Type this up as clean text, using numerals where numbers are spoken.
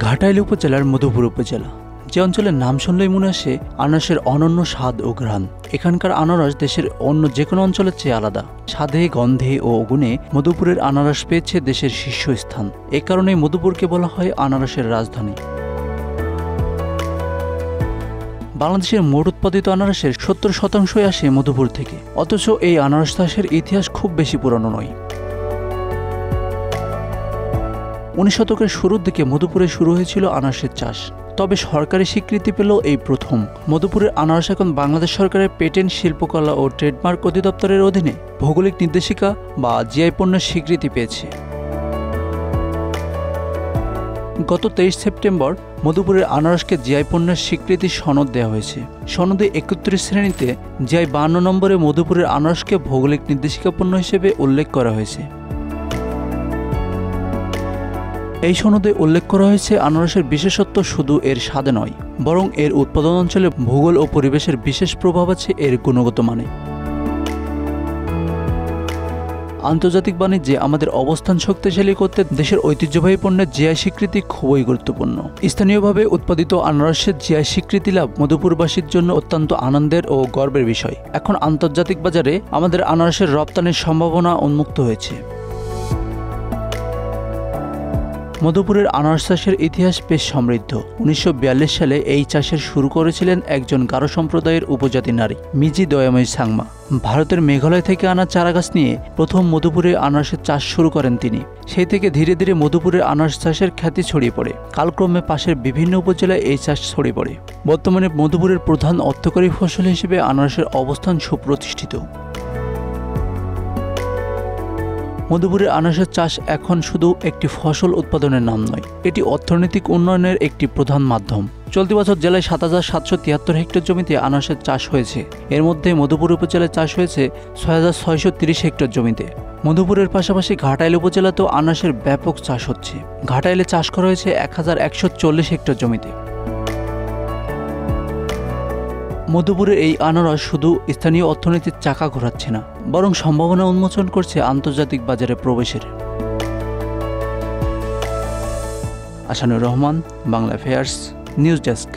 ঘাটাইল উপজেলার মধুপুর উপজেলা, যে অঞ্চলের নাম শুনলেই মনে আসে আনারসের অনন্য স্বাদ ও ঘ্রাণ। এখানকার আনারস দেশের অন্য যে কোনো অঞ্চলের চেয়ে আলাদা। স্বাদে, গন্ধে ও গুণে মধুপুরের আনারস পেয়েছে দেশের শীর্ষস্থান। এ কারণেই মধুপুরকে বলা হয় আনারসের রাজধানী। বাংলাদেশের মোট উৎপাদিত আনারসের 70% আসে মধুপুর থেকে। অথচ এই আনারস চাষের ইতিহাস খুব বেশি পুরনো নয়। 19 শতকের শুরুর দিকে মধুপুরে শুরু হয়েছিল আনারসের চাষ। তবে সরকারি স্বীকৃতি পেল এই প্রথম। মধুপুরের আনারস এখন বাংলাদেশ সরকারের পেটেন্ট, শিল্পকলা ও ট্রেডমার্ক অধিদপ্তরের অধীনে ভৌগোলিক নির্দেশিকা বা জিআই পণ্যের স্বীকৃতি পেয়েছে। গত 23 সেপ্টেম্বর মধুপুরের আনারসকে জিআই পণ্যের স্বীকৃতি সনদ দেওয়া হয়েছে। সনদে 31 শ্রেণীতে জিআই 52 নম্বরে মধুপুরের আনারসকে ভৌগোলিক নির্দেশিকা পণ্য হিসেবে উল্লেখ করা হয়েছে। এই সনদে উল্লেখ করা হয়েছে আনারসের বিশেষত্ব শুধু এর স্বাদে নয়, বরং এর উৎপাদন অঞ্চলে ভূগোল ও পরিবেশের বিশেষ প্রভাব আছে এর গুণগত মানে। আন্তর্জাতিক বাণিজ্যে আমাদের অবস্থান শক্তিশালী করতে দেশের ঐতিহ্যবাহী পণ্যের জিআই স্বীকৃতি খুবই গুরুত্বপূর্ণ। স্থানীয়ভাবে উৎপাদিত আনারসের জিআই স্বীকৃতি লাভ মধুপুরবাসীর জন্য অত্যন্ত আনন্দের ও গর্বের বিষয়। এখন আন্তর্জাতিক বাজারে আমাদের আনারসের রপ্তানির সম্ভাবনা উন্মুক্ত হয়েছে। মধুপুরের আনারস চাষের ইতিহাস বেশ সমৃদ্ধ। 1942 সালে এই চাষের শুরু করেছিলেন একজন গারো সম্প্রদায়ের উপজাতি নারী মিজি দয়াময়ী সাংমা। ভারতের মেঘালয় থেকে আনা চারাগাছ নিয়ে প্রথম মধুপুরে আনারসের চাষ শুরু করেন তিনি। সেই থেকে ধীরে ধীরে মধুপুরের আনারস চাষের খ্যাতি ছড়িয়ে পড়ে। কালক্রমে পাশের বিভিন্ন উপজেলায় এই চাষ ছড়িয়ে পড়ে। বর্তমানে মধুপুরের প্রধান অর্থকরী ফসল হিসেবে আনারসের অবস্থান সুপ্রতিষ্ঠিত। মধুপুরের আনারসের চাষ এখন শুধু একটি ফসল উৎপাদনের নাম নয়, এটি অর্থনৈতিক উন্নয়নের একটি প্রধান মাধ্যম। চলতি বছর জেলায় ৭,৭৭৩ হেক্টর জমিতে আনারসের চাষ হয়েছে। এর মধ্যে মধুপুর উপজেলায় চাষ হয়েছে ৬,৬৩০ হেক্টর জমিতে। মধুপুরের পাশাপাশি ঘাটাইল উপজেলাতেও আনারসের ব্যাপক চাষ হচ্ছে। ঘাটাইলে চাষ করা হয়েছে ১,১৪০ হেক্টর জমিতে। মধুপুরের এই আনারস শুধু স্থানীয় অর্থনীতির চাকা ঘোরাচ্ছে না, বরং সম্ভাবনা উন্মোচন করছে আন্তর্জাতিক বাজারে প্রবেশের। Asanur Rahman, Bangla affairs, news desk.